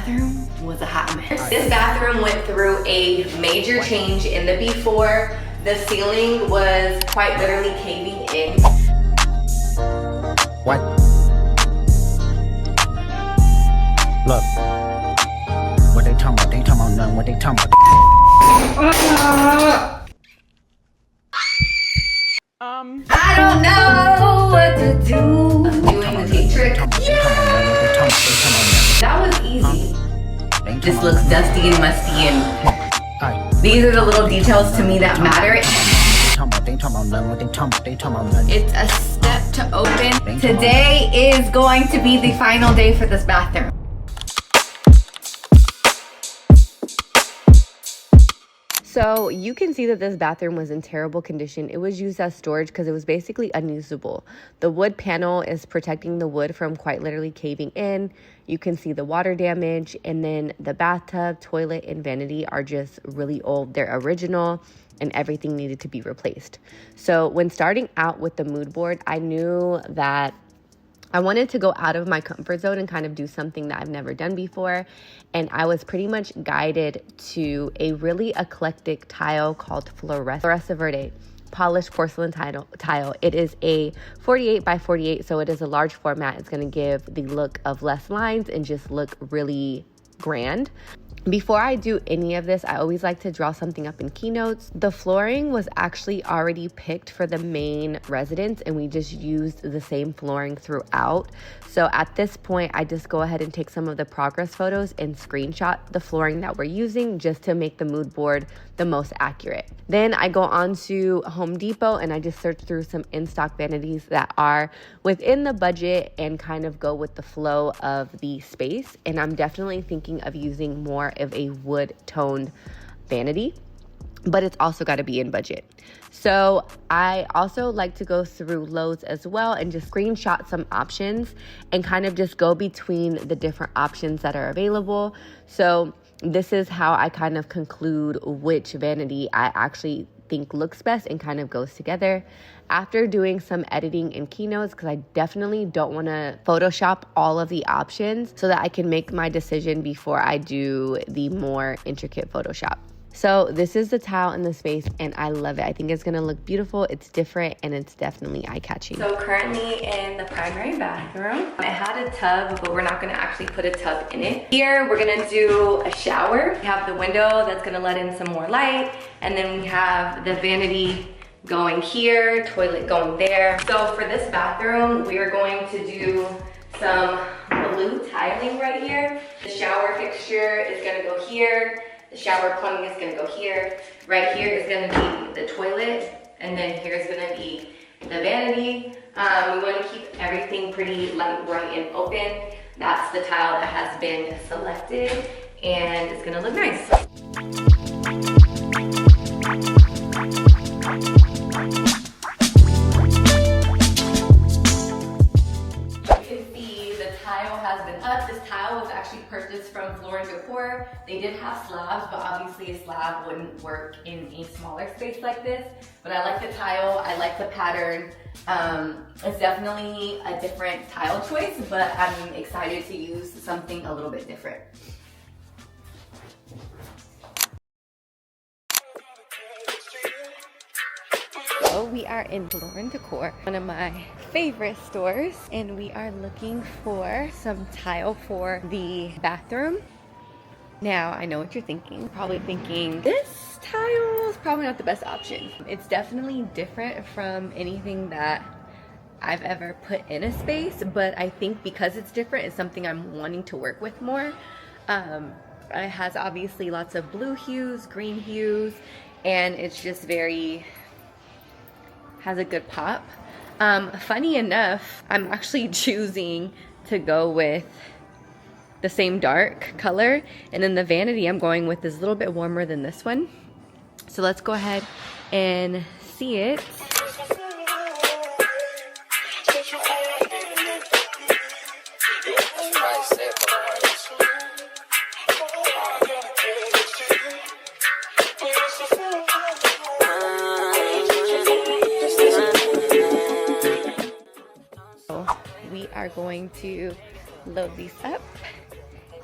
bathroom was a hot mess. This bathroom went through a major change in the before. The ceiling was quite literally caving in. What? Look. What they talking about? They talking about nothing. What they talking about? I don't know what to do. Doing the tape trick. That was easy. This looks dusty and musty, and these are the little details to me that matter. It's a step to open. Today is going to be the final day for this bathroom. So you can see that this bathroom was in terrible condition. It was used as storage because it was basically unusable. The wood panel is protecting the wood from quite literally caving in. You can see the water damage, and then the bathtub, toilet, and vanity are just really old. They're original and everything needed to be replaced. So when starting out with the mood board, I knew that I wanted to go out of my comfort zone and kind of do something that I've never done before. And I was pretty much guided to a really eclectic tile called Fluorescent Verde polished porcelain tile. It is a 48 by 48, so it is a large format. It's gonna give the look of less lines and just look really grand. Before I do any of this, I always like to draw something up in keynotes. The flooring was actually already picked for the main residence, and we just used the same flooring throughout. So at this point, I just go ahead and take some of the progress photos and screenshot the flooring that we're using just to make the mood board the most accurate. Then I go on to Home Depot and I just search through some in-stock vanities that are within the budget and kind of go with the flow of the space. And I'm definitely thinking of using more of a wood toned vanity, but it's also got to be in budget. So I also like to go through Lowe's as well and just screenshot some options and kind of just go between the different options that are available. So this is how I kind of conclude which vanity I actually think looks best and kind of goes together. After doing some editing in keynotes, because I definitely don't want to Photoshop all of the options so that I can make my decision before I do the more intricate Photoshop. So this is the tile in the space and I love it. I think it's gonna look beautiful, it's different, and it's definitely eye-catching. So currently in the primary bathroom, it had a tub, but we're not gonna actually put a tub in it. Here, we're gonna do a shower. We have the window that's gonna let in some more light, and then we have the vanity going here, toilet going there. So for this bathroom, we are going to do some blue tiling right here. The shower fixture is gonna go here. The shower plumbing is gonna go here. Right here is gonna be the toilet, and then here's gonna be the vanity. We wanna keep everything pretty light, bright, and open. That's the tile that has been selected, and it's gonna look nice. This tile was actually purchased from Decor. They did have slabs, but obviously a slab wouldn't work in a smaller space like this. But I like the tile, I like the pattern. It's definitely a different tile choice, but I'm excited to use something a little bit different. So we are in Decor, one of my favorite stores, and we are looking for some tile for the bathroom. Now, I know what you're thinking. Probably thinking, this tile is probably not the best option. It's definitely different from anything that I've ever put in a space, but I think because it's different, it's something I'm wanting to work with more. It has obviously lots of blue hues, green hues, and it's just has a good pop. Funny enough, I'm actually choosing to go with the same dark color, and then the vanity I'm going with is a little bit warmer than this one. So let's go ahead and see it. We are going to load these up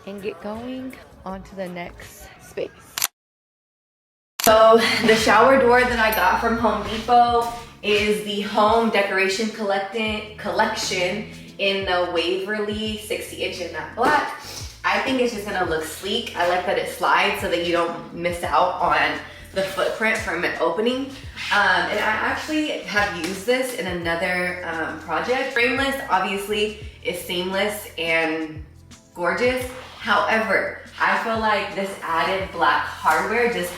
and get going onto the next space. So the shower door that I got from Home Depot is the Home Decoration Collection in the Waverly 60-inch in that black. I think it's just gonna look sleek. I like that it slides so that you don't miss out on the footprint from it opening. And I actually have used this in another project. Frameless obviously is seamless and gorgeous. However, I feel like this added black hardware just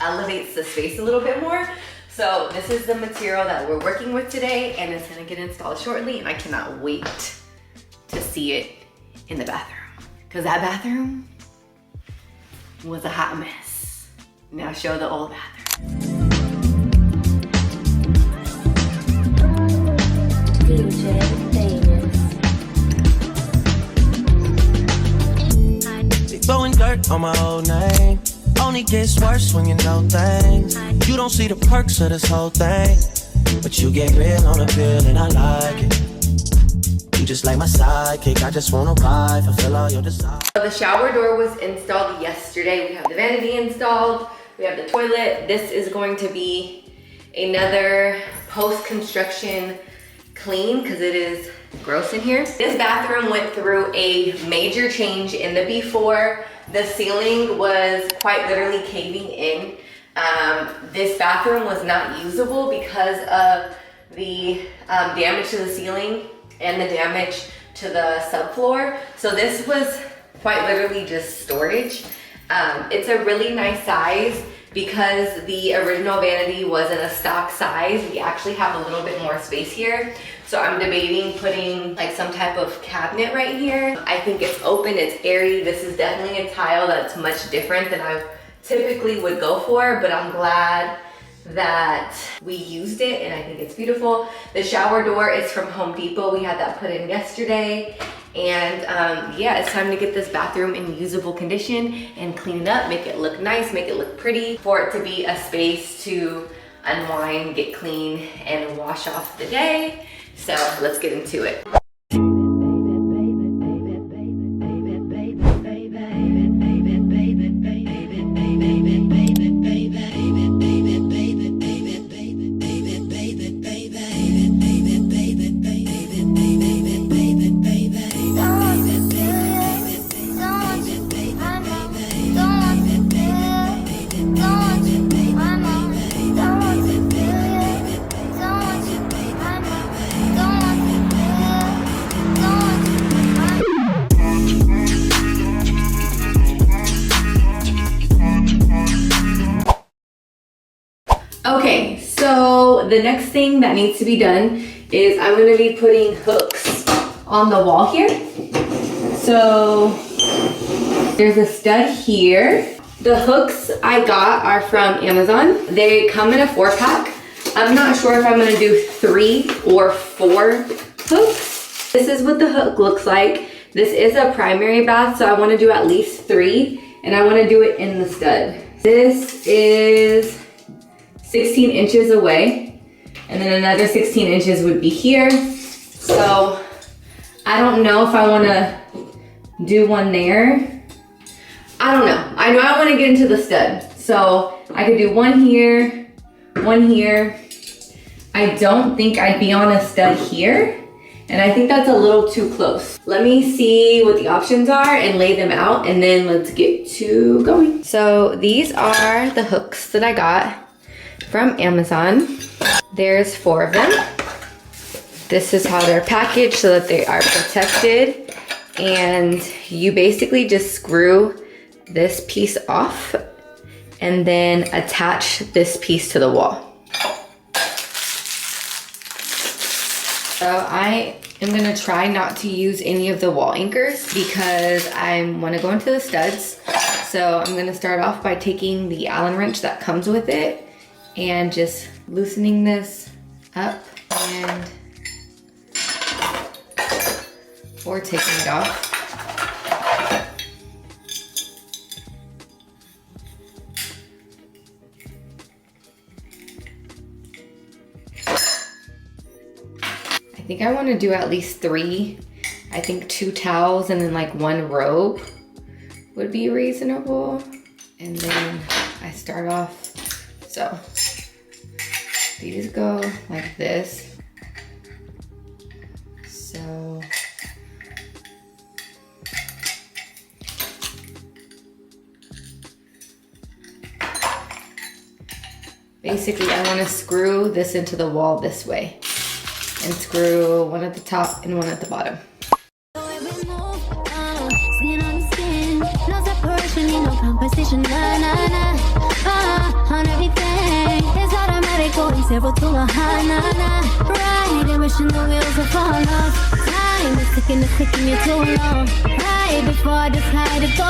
elevates the space a little bit more. So this is the material that we're working with today, and it's gonna get installed shortly, and I cannot wait to see it in the bathroom. Because that bathroom was a hot mess. Now show the old bathroom. Throwing dirt on my old name. Only gets worse when you know things. You don't see the perks of this whole thing, but you get real on the bill and I like it. You just like my sidekick, I just wanna ride, fulfill all your desires. The shower door was installed yesterday. We have the vanity installed, we have the toilet. This is going to be another post-construction clean because it is gross in here. This bathroom went through a major change in the before. The ceiling was quite literally caving in. This bathroom was not usable because of the damage to the ceiling and the damage to the subfloor. So this was quite literally just storage. It's a really nice size because the original vanity wasn't a stock size. We actually have a little bit more space here. So I'm debating putting like some type of cabinet right here. I think it's open, it's airy. This is definitely a tile that's much different than I typically would go for, but I'm glad that we used it and I think it's beautiful. The shower door is from Home Depot. We had that put in yesterday. And yeah, it's time to get this bathroom in usable condition and clean it up, make it look nice, make it look pretty, for it to be a space to unwind, get clean, and wash off the day. So let's get into it. Okay, so the next thing that needs to be done is I'm gonna be putting hooks on the wall here. So there's a stud here. The hooks I got are from Amazon. They come in a 4-pack. I'm not sure if I'm gonna do 3 or 4 hooks. This is what the hook looks like. This is a primary bath, so I wanna do at least 3, and I wanna do it in the stud. This is 16 inches away, and then another 16 inches would be here. So I don't know if I wanna do one there. I don't know. I know I wanna get into the stud. So I could do one here, one here. I don't think I'd be on a stud here, and I think that's a little too close. Let me see what the options are and lay them out, and then let's get to going. So these are the hooks that I got from Amazon. There's 4 of them. This is how they're packaged so that they are protected. And you basically just screw this piece off and then attach this piece to the wall. So I am gonna try not to use any of the wall anchors because I wanna go into the studs. So I'm gonna start off by taking the Allen wrench that comes with it and just loosening this up and or taking it off. I think I want to do at least 3. I think 2 towels and then like 1 robe would be reasonable. And then I start off, so these go like this. So basically I want to screw this into the wall this way and screw one at the top and one at the bottom. On everything, it's automatic, going several to a high, right, and wishing the wheels will fall off. Time is ticking you too long, right before I decide to go.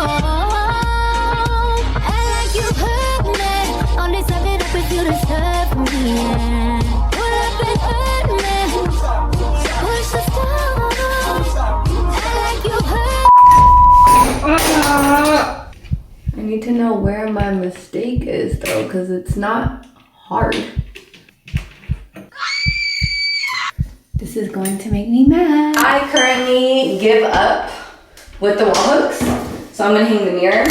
And like you heard me, only suck it up if you disturb me, yeah. Pull up and hurt me, push the stone. And like you heard. I need to know where my mistake is though, because it's not hard. This is going to make me mad. I currently give up with the wall hooks, so I'm gonna hang the mirror.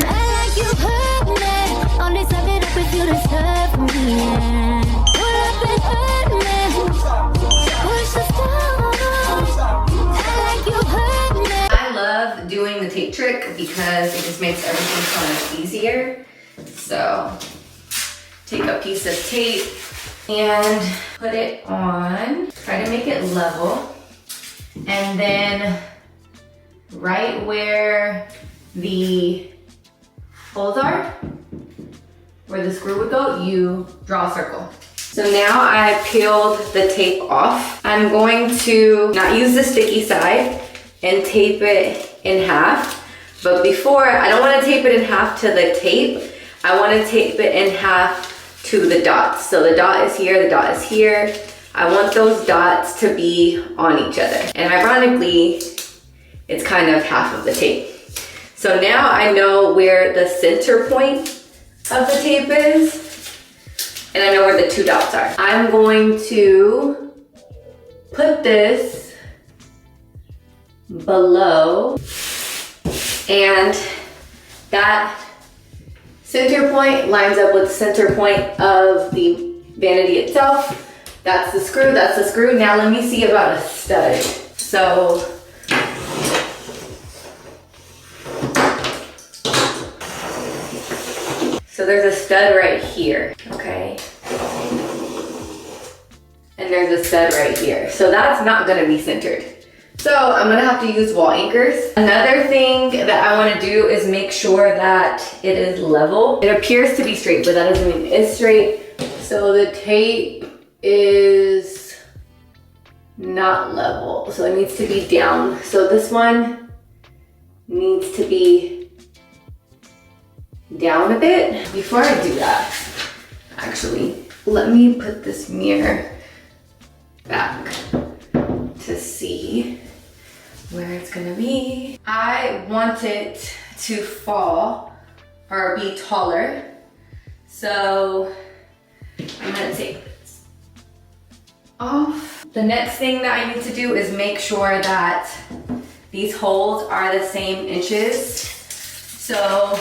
Doing the tape trick because it just makes everything so much easier. So take a piece of tape and put it on, try to make it level, and then right where the holes are, where the screw would go, you draw a circle. So now I peeled the tape off. I'm going to not use the sticky side and tape it in half. But before, I don't want to tape it in half to the tape. I want to tape it in half to the dots. So the dot is here, the dot is here. I want those dots to be on each other. And ironically, it's kind of half of the tape. So now I know where the center point of the tape is, and I know where the two dots are. I'm going to put this below, and that center point lines up with the center point of the vanity itself. That's the screw, that's the screw. Now let me see about a stud. So there's a stud right here, okay? And there's a stud right here. So that's not gonna be centered. So I'm gonna have to use wall anchors. Another thing that I wanna do is make sure that it is level. It appears to be straight, but that doesn't mean it's straight. So the tape is not level, so it needs to be down. So this one needs to be down a bit. Before I do that, actually, let me put this mirror back to see where it's gonna be. I want it to fall or be taller. So I'm gonna take this off. The next thing that I need to do is make sure that these holes are the same inches. So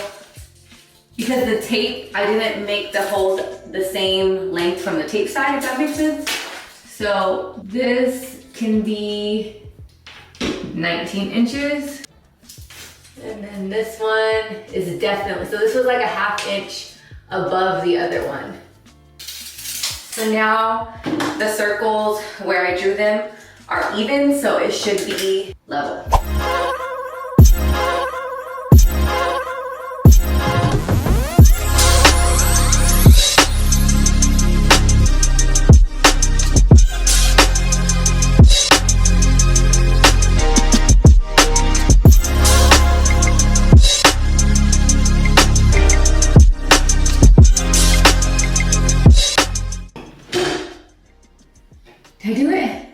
because the tape, I didn't make the holes the same length from the tape side, if that makes sense. So this can be 19 inches. And then this one is definitely, so this was like a ½ inch above the other one. So now the circles where I drew them are even, so it should be level. Did I do it?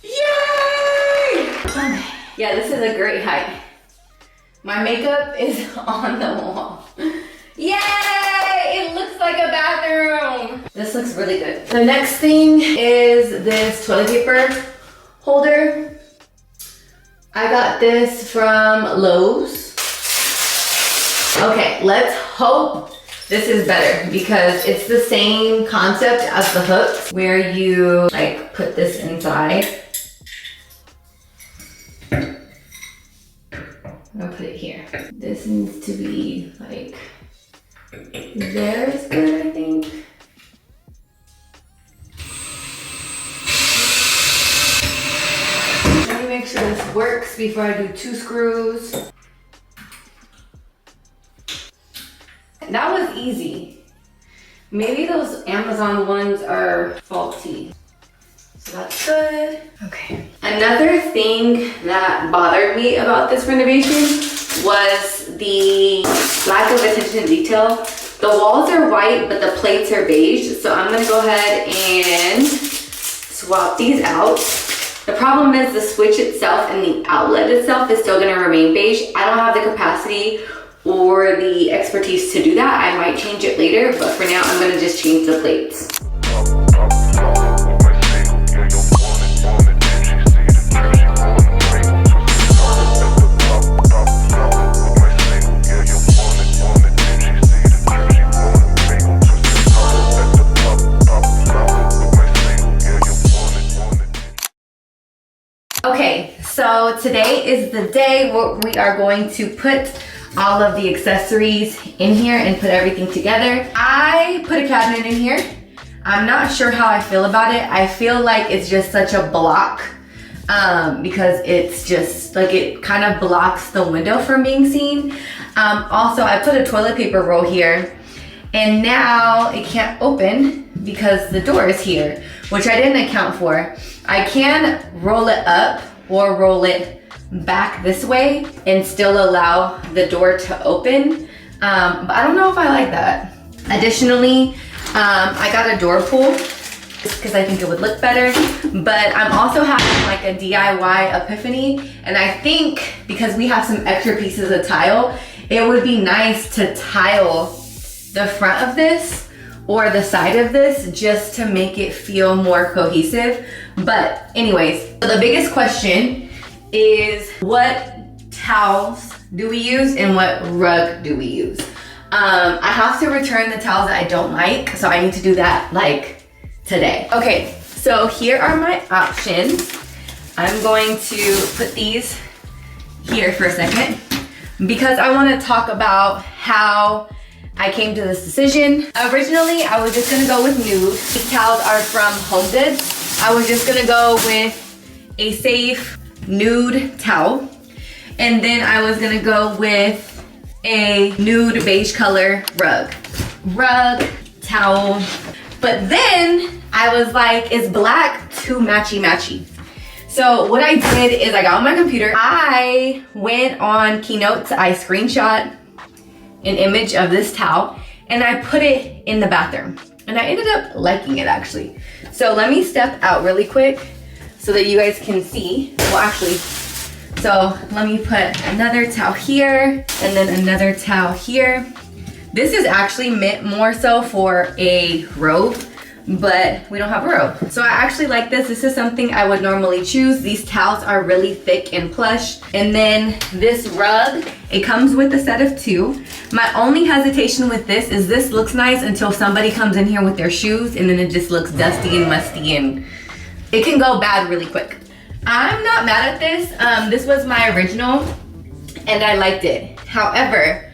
Yay! Okay. Yeah, this is a great height. My makeup is on the wall. Yay! It looks like a bathroom. This looks really good. The next thing is this toilet paper holder. I got this from Lowe's. Okay, let's hope this is better because it's the same concept as the hooks where you like put this inside. I'll put it here. This needs to be like there is good, I think. Let me make sure this works before I do 2 screws. That was easy. Maybe those Amazon ones are faulty. So that's good. Okay. Another thing that bothered me about this renovation was the lack of attention to detail. The walls are white, but the plates are beige. So I'm gonna go ahead and swap these out. The problem is the switch itself and the outlet itself is still gonna remain beige. I don't have the capacity or the expertise to do that. I might change it later, but for now I'm gonna just change the plates. Okay, so today is the day where we are going to put all of the accessories in here and put everything together. I put a cabinet in here. I'm not sure how I feel about it. I feel like it's just such a block because it's just like it kind of blocks the window from being seen. Also, I put a toilet paper roll here and now it can't open because the door is here, which I didn't account for. I can roll it up or roll it back this way and still allow the door to open, but I don't know if I like that. Additionally, I got a door pull because I think it would look better, but I'm also having like a DIY epiphany, and I think because we have some extra pieces of tile, it would be nice to tile the front of this or the side of this just to make it feel more cohesive. But anyways, so the biggest question is what towels do we use and what rug do we use? I have to return the towels that I don't like, so I need to do that like today. Okay, so here are my options. I'm going to put these here for a second because I want to talk about how I came to this decision. Originally, I was just gonna go with nude. These towels are from HomeGoods. I was just gonna go with a safe nude towel, and then I was gonna go with a nude beige color rug, towel. But then I was like, is black too matchy? So what I did is I got on my computer, I went on Keynote, I screenshot an image of this towel and I put it in the bathroom, and I ended up liking it actually. So let me step out really quick so that you guys can see. Well, actually, so let me put another towel here and then another towel here. This is actually meant more so for a robe, but we don't have a robe. So I actually like this. This is something I would normally choose. These towels are really thick and plush. And then this rug, it comes with a set of 2. My only hesitation with this looks nice until somebody comes in here with their shoes, and then it just looks dusty and musty and it can go bad really quick. I'm not mad at this. This was my original and I liked it. However,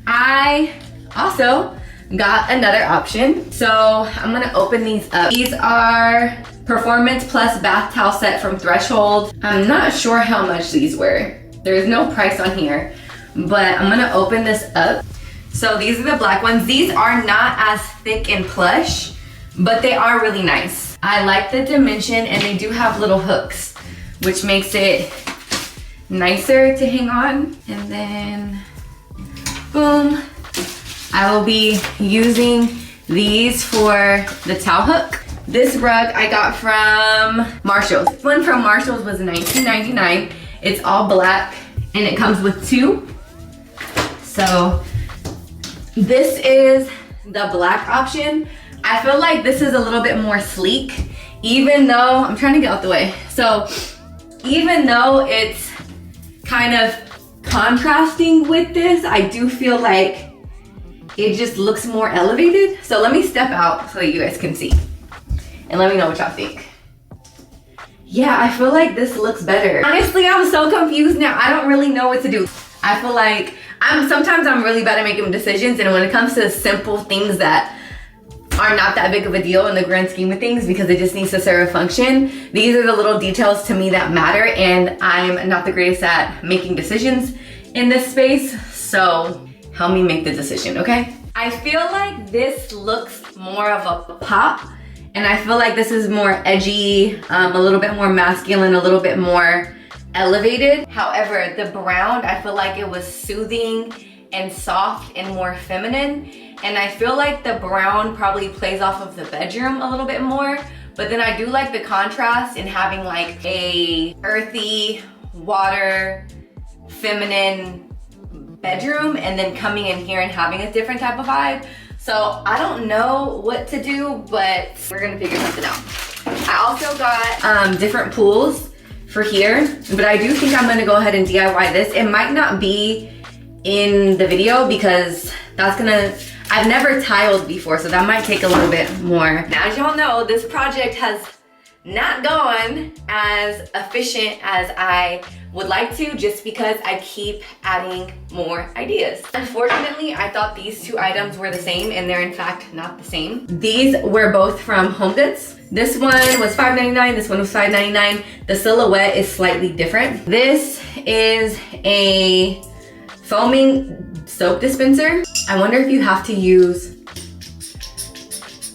I also got another option. So I'm gonna open these up. These are Performance Plus Bath Towel Set from Threshold. I'm not sure how much these were. There's no price on here, but I'm gonna open this up. So these are the black ones. These are not as thick and plush, but they are really nice. I like the dimension, and they do have little hooks, which makes it nicer to hang on. And then, boom. I will be using these for the towel hook. This rug I got from Marshalls. This one from Marshalls was $19.99. It's all black and it comes with 2. So this is the black option. I feel like this is a little bit more sleek, even though, I'm trying to get out the way. So even though it's kind of Contrasting with this, I do feel like it just looks more elevated. So let me step out so that you guys can see. And let me know what y'all think. Yeah, I feel like this looks better. Honestly, I'm so confused now. I don't really know what to do. I feel like sometimes I'm really bad at making decisions, and when it comes to simple things that are not that big of a deal in the grand scheme of things because it just needs to serve a function, these are the little details to me that matter, and I'm not the greatest at making decisions in this space, so help me make the decision, okay? I feel like this looks more of a pop, and I feel like this is more edgy, a little bit more masculine, a little bit more elevated. However, the brown, I feel like it was soothing and soft and more feminine. And I feel like the brown probably plays off of the bedroom a little bit more. But then I do like the contrast in having like a earthy, water, feminine bedroom, and then coming in here and having a different type of vibe. So I don't know what to do, but we're gonna figure something out. I also got different pools for here, but I do think I'm gonna go ahead and DIY this. It might not be in the video because I've never tiled before, so that might take a little bit more. Now, as y'all know, this project has not gone as efficient as I would like to, just because I keep adding more ideas. Unfortunately, I thought these two items were the same, and they're in fact not the same. These were both from HomeGoods. This one was $5.99, this one was $5.99. The silhouette is slightly different. This is a foaming soap dispenser. I wonder if you have to use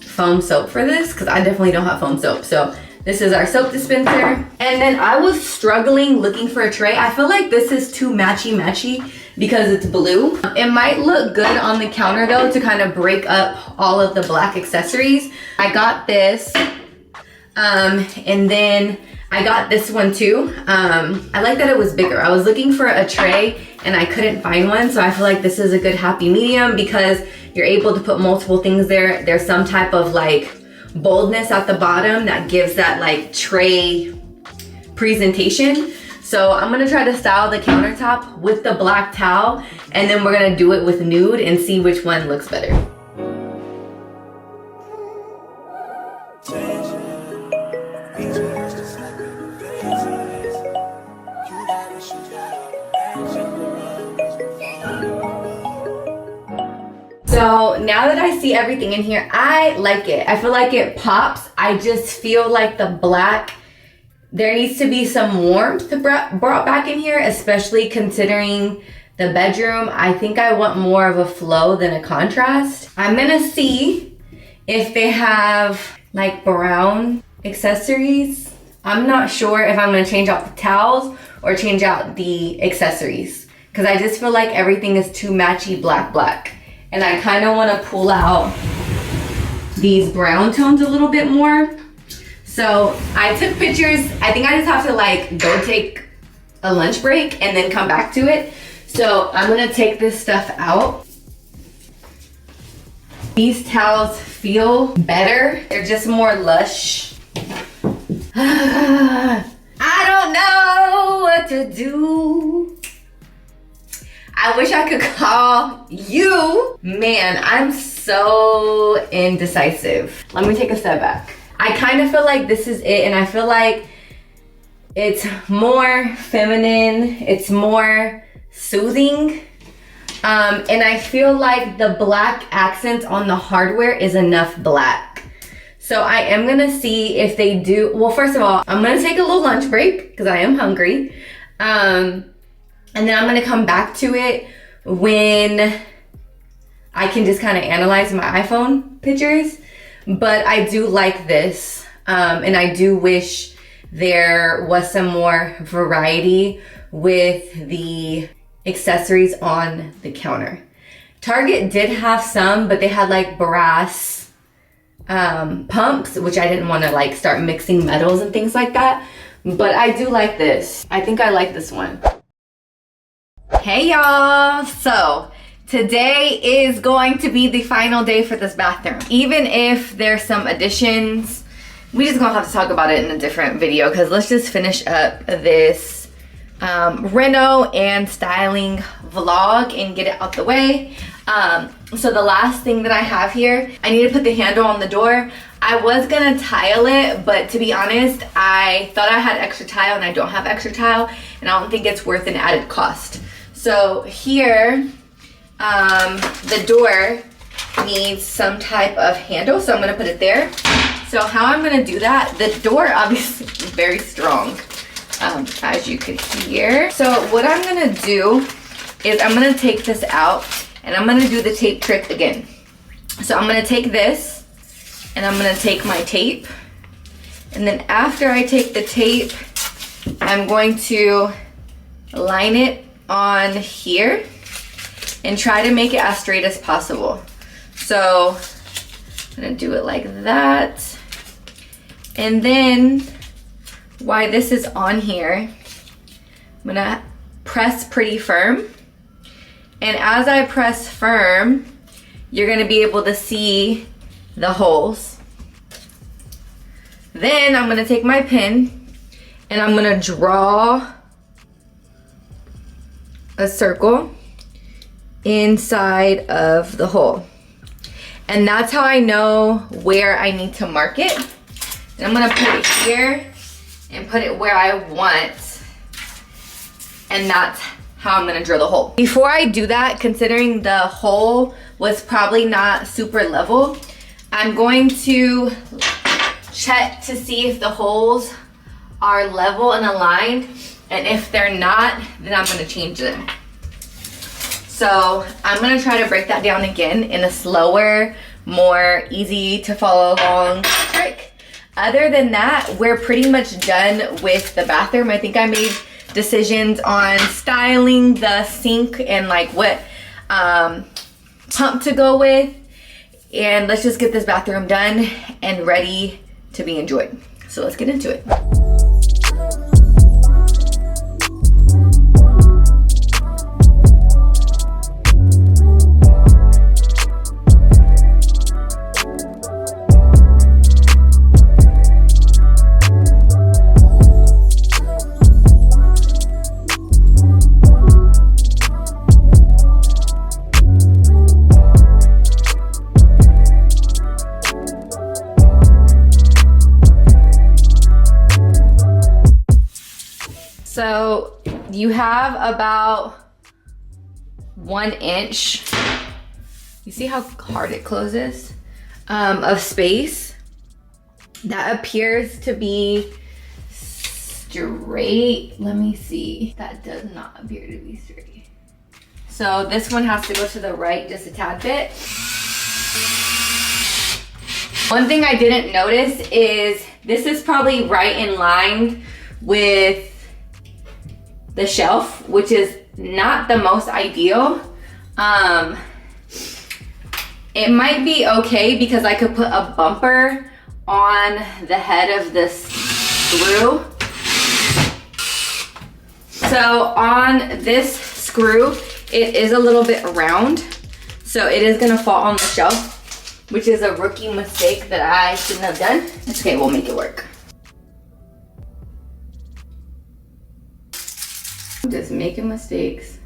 foam soap for this, because I definitely don't have foam soap. So this is our soap dispenser. And then I was struggling looking for a tray. I feel like this is too matchy because it's blue. It might look good on the counter though, to kind of break up all of the black accessories. I got this, and then I got this one too. I like that it was bigger. I was looking for a tray and I couldn't find one, so I feel like this is a good happy medium because you're able to put multiple things there. There's some type of like boldness at the bottom that gives that like tray presentation. So I'm gonna try to style the countertop with the black towel, and then we're gonna do it with nude and see which one looks better. So now that I see everything in here, I like it. I feel like it pops. I just feel like the black, there needs to be some warmth brought back in here, especially considering the bedroom. I think I want more of a flow than a contrast. I'm gonna see if they have like brown accessories. I'm not sure if I'm gonna change out the towels or change out the accessories, because I just feel like everything is too matchy black. And I kind of want to pull out these brown tones a little bit more. So I took pictures. I think I just have to like go take a lunch break and then come back to it. So I'm gonna take this stuff out. These towels feel better. They're just more lush. I don't know what to do. I wish I could call you. Man, I'm so indecisive. Let me take a step back. I kind of feel like this is it, and I feel like it's more feminine, it's more soothing, and I feel like the black accent on the hardware is enough black. So I am gonna see if they do, well, first of all, I'm gonna take a little lunch break because I am hungry. And then I'm gonna come back to it when I can just kind of analyze my iPhone pictures. But I do like this, and I do wish there was some more variety with the accessories on the counter. Target did have some, but they had like brass pumps, which I didn't want to like start mixing metals and things like that. But I do like this. I think I like this one. Hey y'all, so today is going to be the final day for this bathroom. Even if there's some additions, we just gonna have to talk about it in a different video, because let's just finish up this reno and styling vlog and get it out the way. So the last thing that I have here, I need to put the handle on the door. I was gonna tile it, but to be honest, I thought I had extra tile and I don't have extra tile, and I don't think it's worth an added cost. So here, the door needs some type of handle, so I'm gonna put it there. So how I'm gonna do that, the door obviously is very strong, as you could hear. So what I'm gonna do is I'm gonna take this out and I'm gonna do the tape trick again. So I'm gonna take this and I'm gonna take my tape, and then after I take the tape, I'm going to line it on here and try to make it as straight as possible. So I'm gonna do it like that. And then while this is on here, I'm gonna press pretty firm. And as I press firm, you're gonna be able to see the holes. Then I'm gonna take my pen and I'm gonna draw a circle inside of the hole. And that's how I know where I need to mark it. And I'm gonna put it here and put it where I want. And that's how I'm gonna drill the hole. Before I do that, considering the hole was probably not super level, I'm going to check to see if the holes are level and aligned. And if they're not, then I'm gonna change them. So I'm gonna try to break that down again in a slower, more easy to follow along trick. Other than that, we're pretty much done with the bathroom. I think I made decisions on styling the sink and like what pump to go with. And let's just get this bathroom done and ready to be enjoyed. So let's get into it. So you have about 1 inch, you see how hard it closes, of space that appears to be straight. Let me see, that does not appear to be straight. So this one has to go to the right just a tad bit. One thing I didn't notice is this is probably right in line with the shelf, which is not the most ideal. It might be okay because I could put a bumper on the head of this screw. So on this screw, it is a little bit round, so it is gonna fall on the shelf, which is a rookie mistake that I shouldn't have done. It's okay, we'll make it work. I'm just making mistakes.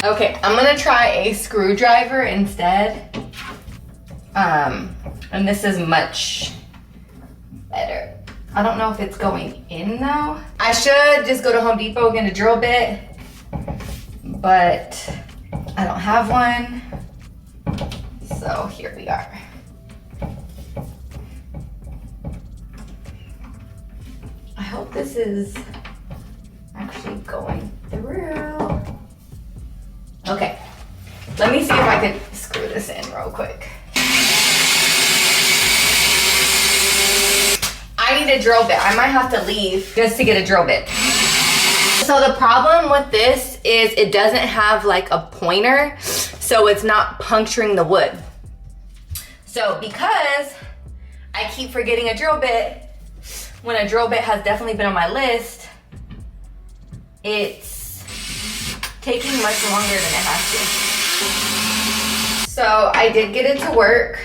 Okay, I'm gonna try a screwdriver instead. And this is much better. I don't know if it's going in though. I should just go to Home Depot, get a drill bit, but I don't have one. So here we are. I hope this is actually going through. Okay, let me see if I can screw this in real quick. I need a drill bit. I might have to leave just to get a drill bit. So the problem with this is it doesn't have like a pointer, so it's not puncturing the wood. So because I keep forgetting a drill bit, when a drill bit has definitely been on my list, it's taking much longer than it has to. So I did get it to work.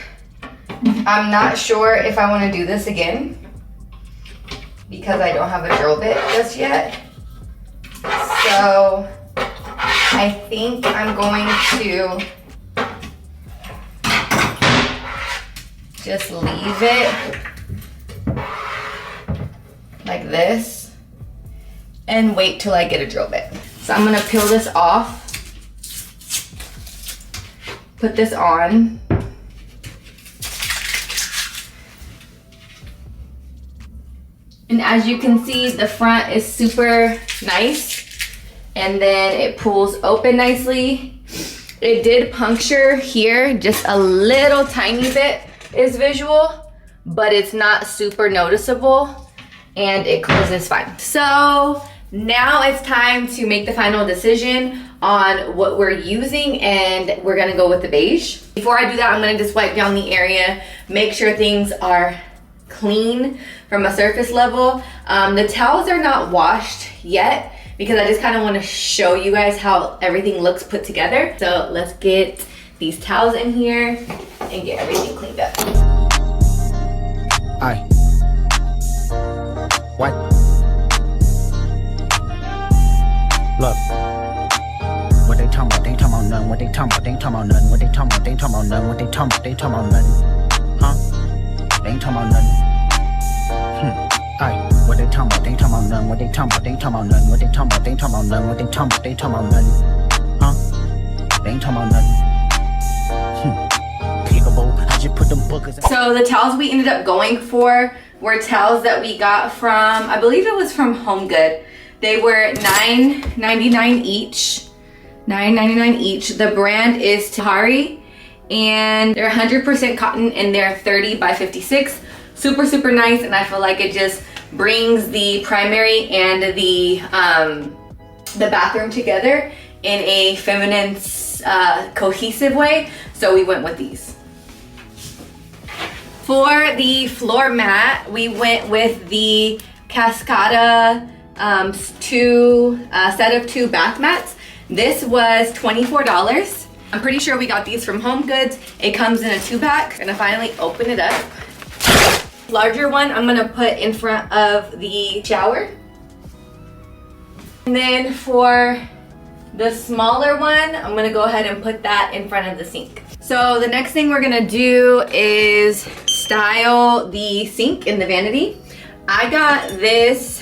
I'm not sure if I want to do this again because I don't have a drill bit just yet. So I think I'm going to just leave it like this and wait till I get a drill bit. So I'm gonna peel this off, put this on. And as you can see, the front is super nice and then it pulls open nicely. It did puncture here, just a little tiny bit is visual, but it's not super noticeable and it closes fine. So now it's time to make the final decision on what we're using, and we're gonna go with the beige. Before I do that, I'm gonna just wipe down the area, make sure things are clean from a surface level. The towels are not washed yet because I just kind of want to show you guys how everything looks put together. So let's get these towels in here and get everything cleaned up. Aye. What? Look. What they talking about? They talking about none. What they talking about? They talking about none. What they talking about? They talking about none. What they talking about? They talking about none. Huh? They ain't talking about none. Aye. What they talking about? They talking about none. What they talking about? They talking about none. What they talking about? They talking about none. What they talking about? They talking about none. Huh? They ain't talking about none. I just put them bookers. So the towels we ended up going for were towels that we got from, I believe it was from Home Good. They were $9.99 each. $9.99 each. The brand is Tahari and they're 100% cotton and they're 30 by 56. Super, super nice, and I feel like it just brings the primary and the bathroom together in a feminine, cohesive way. So we went with these. For the floor mat, we went with the Cascada set of 2 bath mats. This was $24. I'm pretty sure we got these from Home Goods. It comes in a 2-pack. Gonna finally open it up. Larger one I'm gonna put in front of the shower. And then for the smaller one, I'm gonna go ahead and put that in front of the sink. So the next thing we're gonna do is style the sink in the vanity. I got this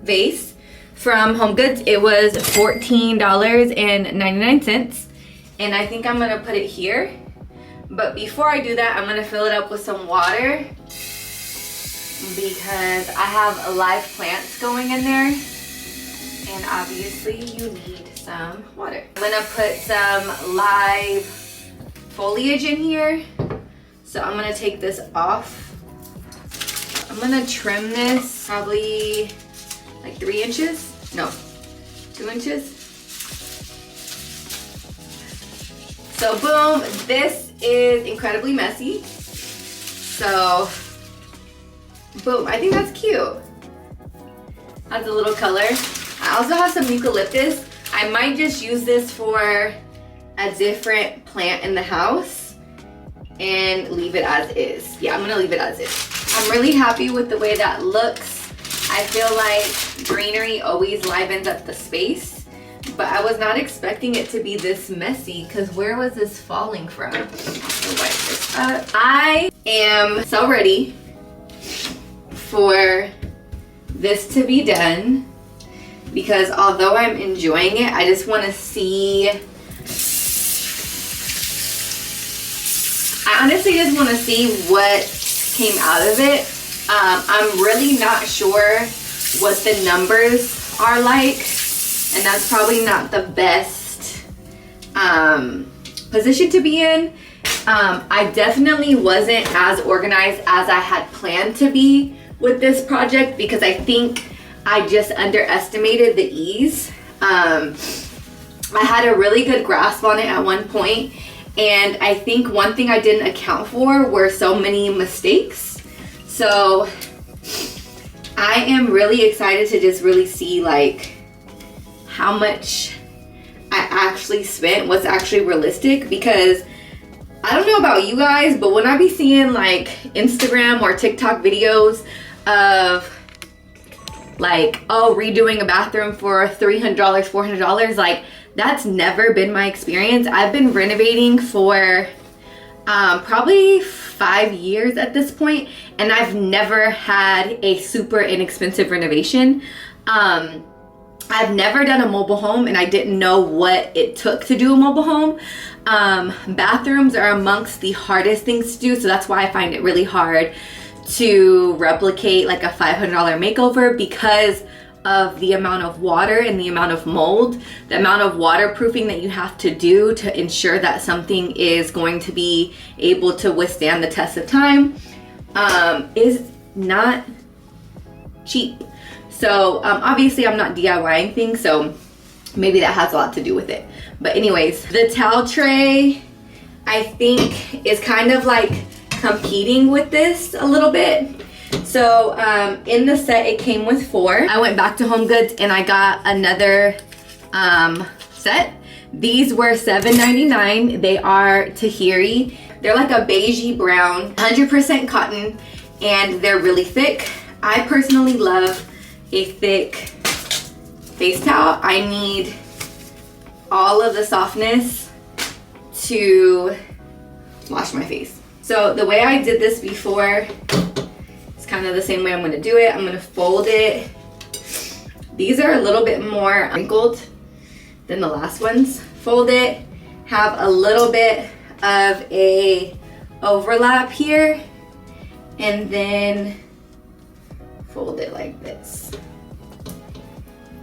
vase from Home Goods. It was $14.99, and I think I'm gonna put it here. But before I do that, I'm gonna fill it up with some water because I have live plants going in there, and obviously you need some water. I'm gonna put some live foliage in here. So I'm gonna take this off. I'm gonna trim this probably like 3 inches. No, 2 inches. So boom, this is incredibly messy. So boom, I think that's cute. Adds a little color. I also have some eucalyptus. I might just use this for a different plant in the house and leave it as is. Yeah, I'm gonna leave it as is. I'm really happy with the way that looks. I feel like greenery always livens up the space, but I was not expecting it to be this messy because where was this falling from? I'll wipe this up. I am so ready for this to be done because although I'm enjoying it, I just want to see. I honestly just want to see what came out of it. I'm really not sure what the numbers are like, and that's probably not the best position to be in. I definitely wasn't as organized as I had planned to be with this project because I think I just underestimated the ease. I had a really good grasp on it at one point, and I think one thing I didn't account for were so many mistakes. So I am really excited to just really see like how much I actually spent, what's actually realistic, because I don't know about you guys, but when I be seeing like Instagram or TikTok videos of like, oh, redoing a bathroom for $300, $400, like that's never been my experience. I've been renovating for probably 5 years at this point, and I've never had a super inexpensive renovation. I've never done a mobile home, and I didn't know what it took to do a mobile home. Bathrooms are amongst the hardest things to do, so that's why I find it really hard to replicate like a $500 makeover, because of the amount of water and the amount of mold, the amount of waterproofing that you have to do to ensure that something is going to be able to withstand the test of time is not cheap. So obviously I'm not DIYing things, so maybe that has a lot to do with it. But anyways, the towel tray I think is kind of like competing with this a little bit. So in the set it came with 4. I went back to Home Goods and I got another set. These were $7.99. They are Tahiri. They're like a beigey brown, 100% cotton, and they're really thick. I personally love a thick face towel. I need all of the softness to wash my face. So the way I did this before, it's kind of the same way I'm gonna do it. I'm gonna fold it. These are a little bit more wrinkled than the last ones. Fold it, have a little bit of a overlap here, and then fold it like this.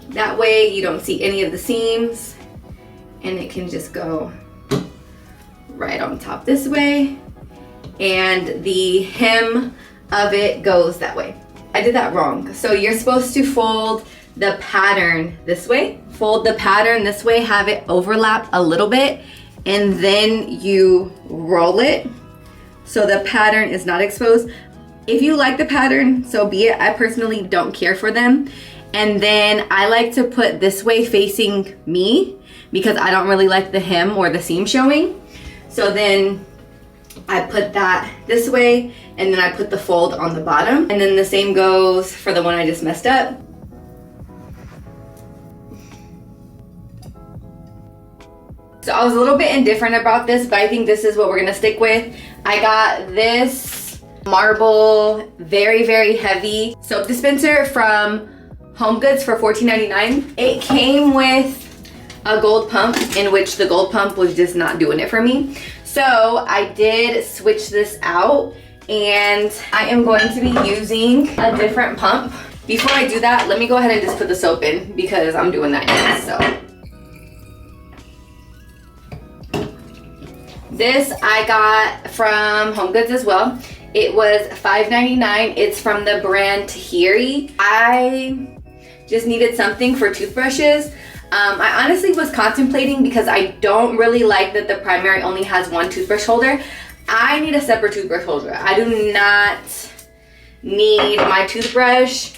That way you don't see any of the seams, and it can just go right on top this way, and the hem of it goes that way. I did that wrong. So you're supposed to fold the pattern this way. Fold the pattern this way, have it overlap a little bit, and then you roll it so the pattern is not exposed. If you like the pattern, so be it. I personally don't care for them. And then I like to put this way facing me because I don't really like the hem or the seam showing. So then I put that this way, and then I put the fold on the bottom. And then the same goes for the one I just messed up. So I was a little bit indifferent about this, but I think this is what we're gonna stick with. I got this marble, very, very heavy soap dispenser from Home Goods for $14.99. It came with a gold pump, in which the gold pump was just not doing it for me. So I did switch this out, and I am going to be using a different pump. Before I do that, let me go ahead and just put the soap in because I'm doing that next. So this I got from Home Goods as well. It was $5.99. It's from the brand Tahiri. I just needed something for toothbrushes. I honestly was contemplating, because I don't really like that the primary only has one toothbrush holder. I need a separate toothbrush holder. I do not need my toothbrush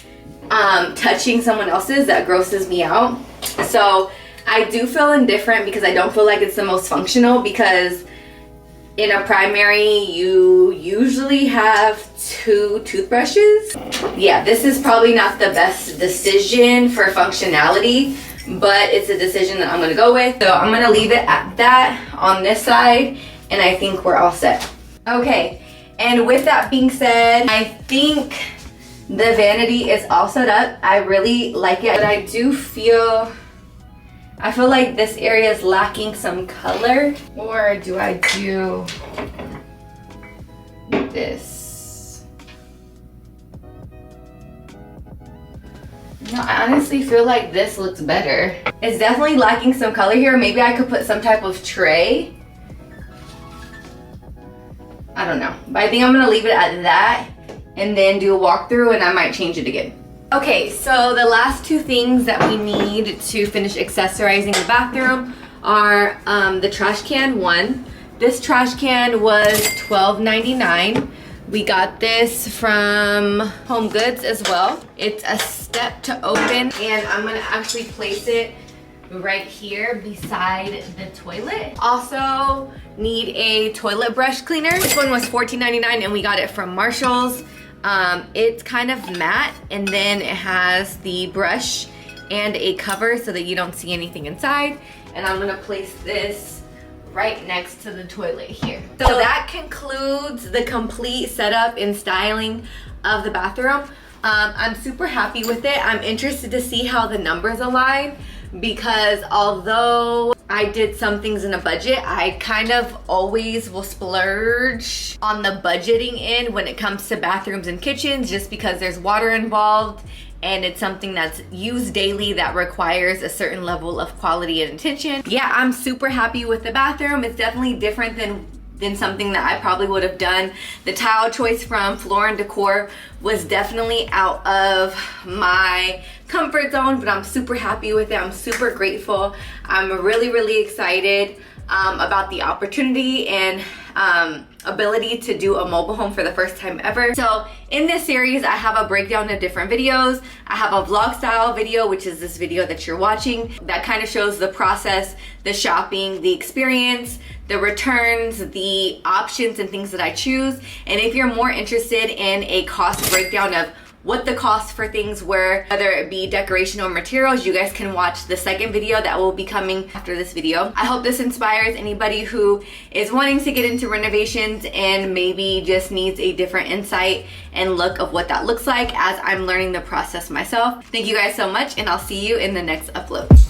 touching someone else's. That grosses me out. So I do feel indifferent because I don't feel like it's the most functional, because in a primary you usually have 2 toothbrushes. Yeah, this is probably not the best decision for functionality, but it's a decision that I'm gonna go with. So I'm gonna leave it at that on this side, and I think we're all set. Okay, and with that being said, I think the vanity is all set up. I really like it, but I feel like this area is lacking some color. Or do I do this? No, I honestly feel like this looks better. It's definitely lacking some color here. Maybe I could put some type of tray. I don't know, but I think I'm gonna leave it at that and then do a walkthrough, and I might change it again. Okay, so the last 2 things that we need to finish accessorizing the bathroom are the trash can one. This trash can was $12.99. We got this from Home Goods as well. It's a step to open, and I'm gonna actually place it right here beside the toilet. Also need a toilet brush cleaner. This one was $14.99 and we got it from Marshall's. It's kind of matte, and then it has the brush and a cover so that you don't see anything inside. And I'm gonna place this right next to the toilet here. So that concludes the complete setup and styling of the bathroom. I'm super happy with it. I'm interested to see how the numbers align, because although I did some things in a budget, I kind of always will splurge on the budgeting end when it comes to bathrooms and kitchens, just because there's water involved and it's something that's used daily that requires a certain level of quality and attention. Yeah, I'm super happy with the bathroom. It's definitely different than something that I probably would have done. The tile choice from Floor and Decor was definitely out of my comfort zone, but I'm super happy with it. I'm super grateful. I'm really excited about the opportunity and ability to do a mobile home for the first time ever. So in this series, I have a breakdown of different videos. I have a vlog style video, which is this video that you're watching, that kind of shows the process, the shopping, the experience, the returns, the options and things that I choose. And if you're more interested in a cost breakdown of what the costs for things were, whether it be decoration or materials, you guys can watch the second video that will be coming after this video. I hope this inspires anybody who is wanting to get into renovations and maybe just needs a different insight and look of what that looks like, as I'm learning the process myself. Thank you guys so much, and I'll see you in the next upload.